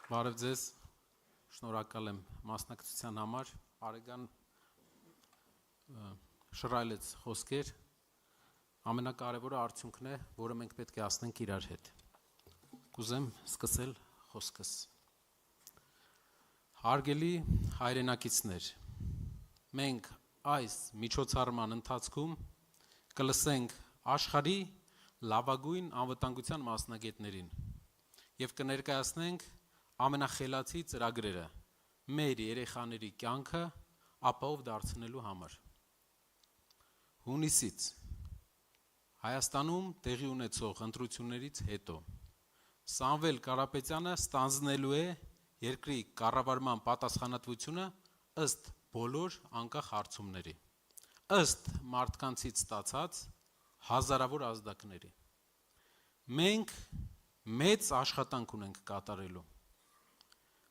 Բարև ձեզ, շնորհակալ եմ մասնակցության համար, Արեգան շռայլեց խոսքեր, ամենակարևորը արդյունքն է, որը մենք պետք է ասնենք իրար հետ։ Կուզեմ սկսել խոսքս։ Հարգելի հայրենակիցներ, մենք այս միջոցառման ընթացքում կլսենք աշխարհի լավագույն անվտանգության մասնագետներին եւ կներկայացնենք ամենախելացի ծրագրերը մեր երեխաների կյանքը ապահով դարձնելու համար։ Հունիսից Հայաստանում տեղի ունեցող ընտրություններից հետո Սամվել Կարապետյանը ստանձնելու է երկրի կառավարման պատասխանատվությունը ըստ բոլոր անկախ հարցումների, ըստ մարդկանցից ստացած հազարավոր ազդակների։ Մենք մեծ աշխատանք ունենք կատարելու,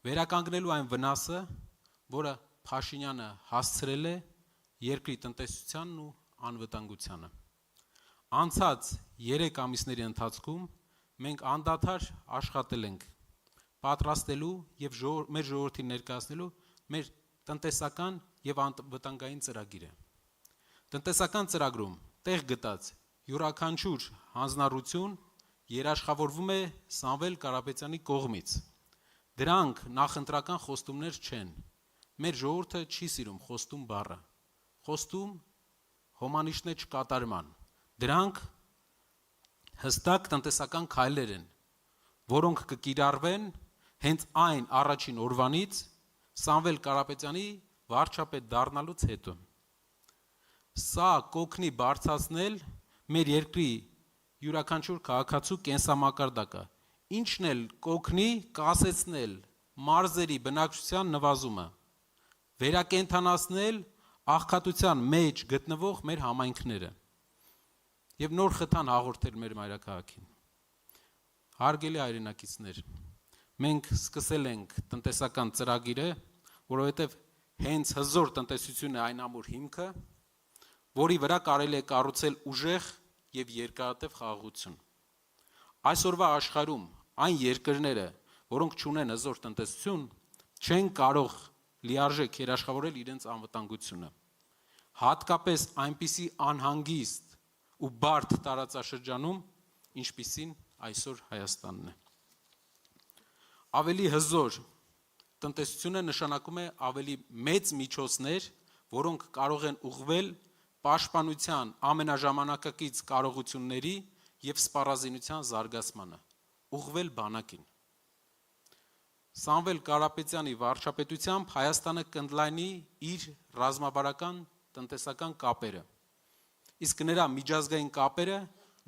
վերականգնելու այն վնասը, որը Փաշինյանը հասցրել է երկրի տնտեսությանն ու անվտանգությանը։ Անցած 3 ամիսների ընթացքում մենք անդադար աշխատել ենք պատրաստելու եւ մեր ժողովրդին ներկայացնելու մեր տնտեսական եւ անվտանգային ծրագիրը։ Տնտեսական ծրագրում տեղ գտած յուրաքանչյուր հանձնառություն երաշխավորվում է Սամվել Կարապետյանի կողմից։ Դրանք նախընտրական խոստումներ չեն։ Մեր ժողովուրդը չի սիրում խոստում բառը։ Խոստում հոմանիշն է չկատարման։ Դրանք հստակ տնտեսական քայլեր են, որոնք կկիրառվեն հենց այն առաջին օրվանից Սամվել Կարապետյանի վարչապետ դառնալուց հետո։ Սա կօգնի բարձրացնել մեր երկրի յուրաքանչյուր քաղաքացու կենսամակարդակը, ինչն էլ կօգնի կասեցնել մարզերի բնակչության նվազումը, վերակենդանացնել աղքատության մեջ գտնվող մեր համայնքները եւ նոր խթան հաղորդել մեր մայրաքաղաքին։ Հարգելի հայրենակիցներ, մենք սկսել ենք տնտեսական ծրագիրը, որովհետեւ հենց հզոր տնտեսությունն է այն ամուր հիմքը, որի վրա կարելի է կառուցել ուժեղ եւ երկարատև խաղաղություն։ Այսօրվա աշխարհում այն երկրները, որոնք չունեն հզոր տնտեսություն, չեն կարող լիարժեք երաշխավորել իրենց անվտանգությունը։ Հատկապես այնպիսի անհանգիստ ու բարդ տարածաշրջանում, ինչպիսին այսօր Հայաստանն է։ Ավելի հզոր տնտեսությունը նշանակում է ավելի մեծ միջոցներ, որոնք կարող են ուղղվել պաշտպանության ամենաժամանակակից կարողությունների եւ սպառազինության զարգացմանը, ուղղվել բանակին։ Սամվել Կարապետյանի վարչապետությամբ Հայաստանը կընդլայնի իր ռազմավարական տնտեսական կապերը, իսկ նրա միջազգային կապերը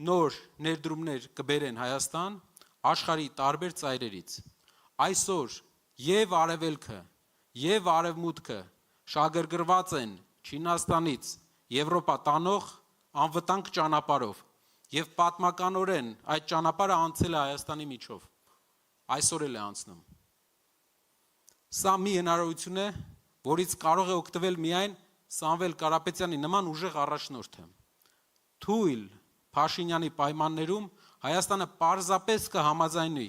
նոր ներդրումներ կբերեն Հայաստան աշխարհի տարբեր ծայրերից։ Այսօր եւ Արևելքը, եւ Արևմուտքը շագրգռված են Չինաստանից Եվրոպա տանող անվտանգ ճանապարհով եւ պատմականորեն այդ ճանապարհը անցել է Հայաստանի միջով, այսօր էլ է անցնում։ Սա մի հնարավորություն է, որից կարող է օգտվել միայն Սամվել Կարապետյանի նման ուժեղ առաջնորդը։ Թույլ Փաշինյանի պայմաններում Հայաստանը պարզապես կհամաձայնի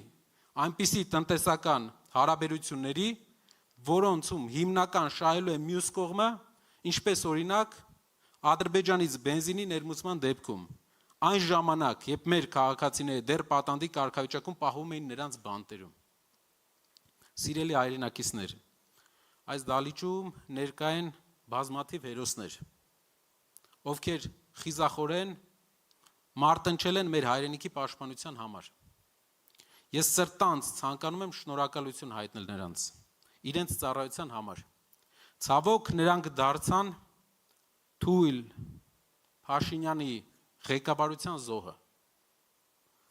այնպիսի տնտեսական հարաբերությունների, որոնցում հիմնական շահելու է մյուս կողմը, ինչպես օրինակ Ադրբեջանից բենզինի ներմուծման դեպքում, այն ժամանակ, երբ մեր քաղաքացիները դեռ պատանդի կարգավիճակում պահվում էին նրանց բանտերում։ Սիրելի հայրենակիցներ, այս դահլիճում ներկա են բազմաթիվ հերոսներ, ովքեր խիզախորեն մարտնչել են մեր հայրենիքի պաշտպանության համար։ Ես սրտանց ցանկանում եմ շնորհակալություն հայտնել նրանց, իրենց ծառայության համար։ Ցավոք նրանք դարձան Թույլ Փաշինյանի ղեկավարության զոհը։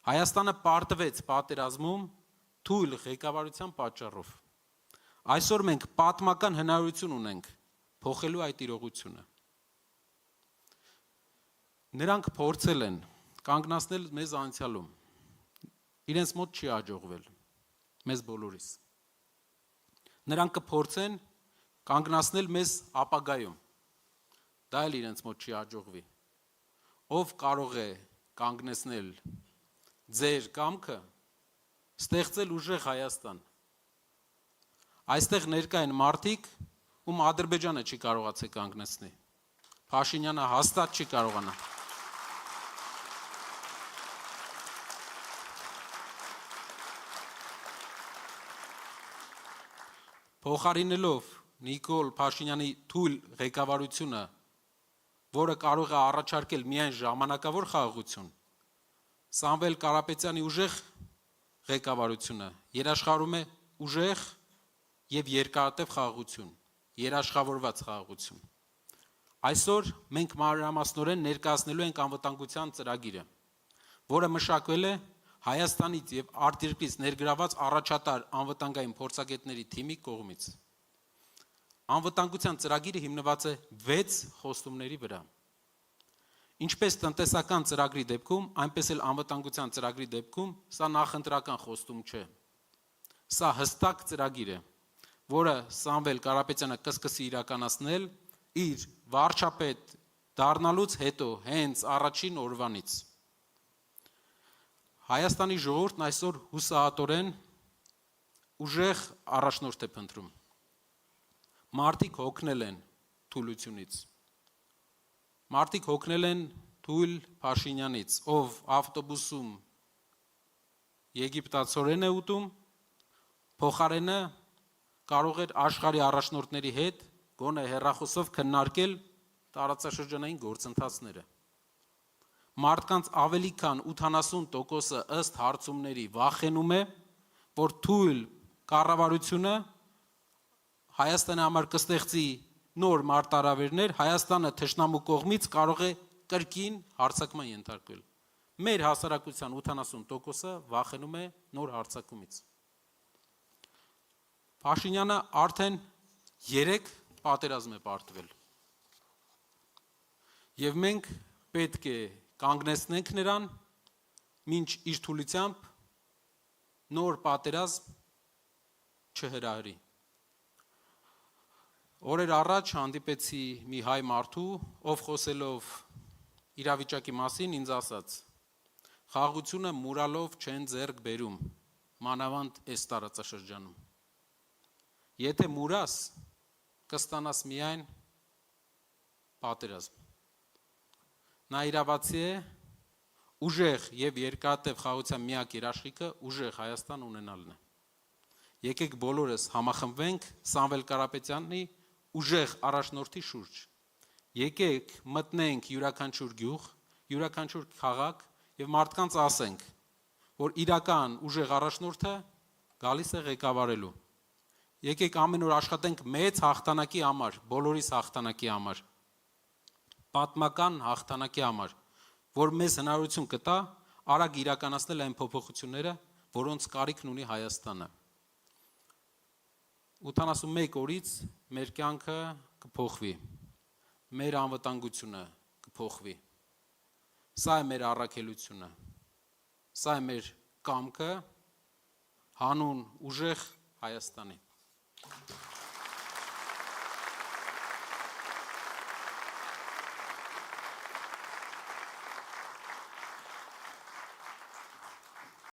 Հայաստանը պարտվեց պատերազմում թույլ ղեկավարության պատճառով։ Այսօր մենք պատմական հնարավորություն ունենք փոխելու այդ իրողությունը։ Նրանք փորձել են կանգնացնել մեզ անցյալում։ Իրենց մոտ չի հաջողվել, մեզ բոլորիս։ Նրանք կփորձեն կանգնացնել մեզ ապագայում։ Դա էլ իրենց մոտ չի հաջողվի։ Ով կարող է կանգնեցնել ձեր կամքը, ստեղծել ուժեղ Հայաստան, Այստեղ ներկա են մարդիկ, ում Ադրբեջանը չի կարողացել կանգնեցնել։ Փաշինյանը հաստատ չի կարողանա։ Փոխարինելով Նիկոլ Փաշինյանի թույլ ղեկավարությունը, որը կարող է առաջարկել միայն ժամանակավոր խաղաղություն, Սամվել Կարապետյանի ուժեղ ղեկավարությունը երաշխավորում է ուժեղ եւ երկարատև խաղաղություն, երաշխավորված խաղաղություն։ Այսօր մենք մանրամասնորեն ներկայացնելու ենք անվտանգության ծրագիրը, որը մշակվել է Հայաստանից եւ արտերկրից ներգրաված առաջատար անվտանգային փորձագետների թիմի կողմից։ Անվտանգության ծրագիրը հիմնված է 6 խոստումների վրա։ Ինչպես տնտեսական ծրագրի դեպքում, այնպես էլ անվտանգության ծրագրի դեպքում սա նախընտրական խոստում չէ։ Սա հստակ ծրագիր է, որը Սամվել Կարապետյանը կսկսի իրականացնել իր վարչապետ դառնալուց հետո հենց առաջին օրվանից։ Հայաստանի ժողովուրդն այսօր հուսահատորեն ուժեղ առաջնորդ է փնտրում։ Մարդիկ հոգնել են թուլությունից։ Մարդիկ հոգնել են թույլ Փաշինյանից, ով ավտոբուսում եգիպտացորեն է ուտում, փոխարենը կարող էր աշխարհի առաջնորդների հետ գոնե հեռախոսով քննարկել տարածաշրջանային գործընթացները։ Մարդկանց ավելի քան 80%-ը ըստ հարցումների վախենում է, որ թույլ կառավարությունը Հայաստանի համար կստեղծի նոր մարտահրավերներ, Հայաստանը թշնամու կողմից կարող է կրկին հարձակման ենթարկվել։ Մեր հասարակության 80%-ը վախենում է նոր հարձակումից։ Փաշինյանը արդեն 3 պատերազմ է պարտվել։ Եվ մենք պետք է կանգնեցնենք նրան, մինչ իր թուլությամբ նոր պատերազմ չհրահրի։ Օրեր առաջ հանդիպեցի մի հայ մարդու, ով խոսելով իրավիճակի մասին ինձ ասաց. խաղաղությունը մուրալով չեն ձեռք բերում, մանավանդ այս տարածաշրջանում։ Եթե մուրաս, կստանաս միայն պատերազմ։ Նա իրավացի է, ուժեղ եւ երկարատև խաղաղության միակ երաշխիքը ուժեղ Հայաստան ունենալն է։ Եկեք բոլորս համախմբվենք Սամվել Կարապետյանի ուժեղ առաջնորդի շուրջ։ Եկեք մտնենք յուրաքանչյուր գյուղ, յուրաքանչյուր քաղաք եւ մարդկանց ասենք, որ իրական ուժեղ առաջնորդը գալիս է ղեկավարելու։ Եկեք ամեն օր աշխատենք մեծ հաղթանակի համար, բոլորիս հաղթանակի համար, պատմական հաղթանակի համար, որ մեզ հնարավորություն կտա արագ իրականացնել այն փոփոխությունները, որոնց կարիքն ունի Հայաստանը։ 81 օրից մեր կյանքը կփոխվի, մեր անվտանգությունը կփոխվի։ Սա է մեր առաքելությունը, սա է մեր կամքը հանուն ուժեղ Հայաստանի։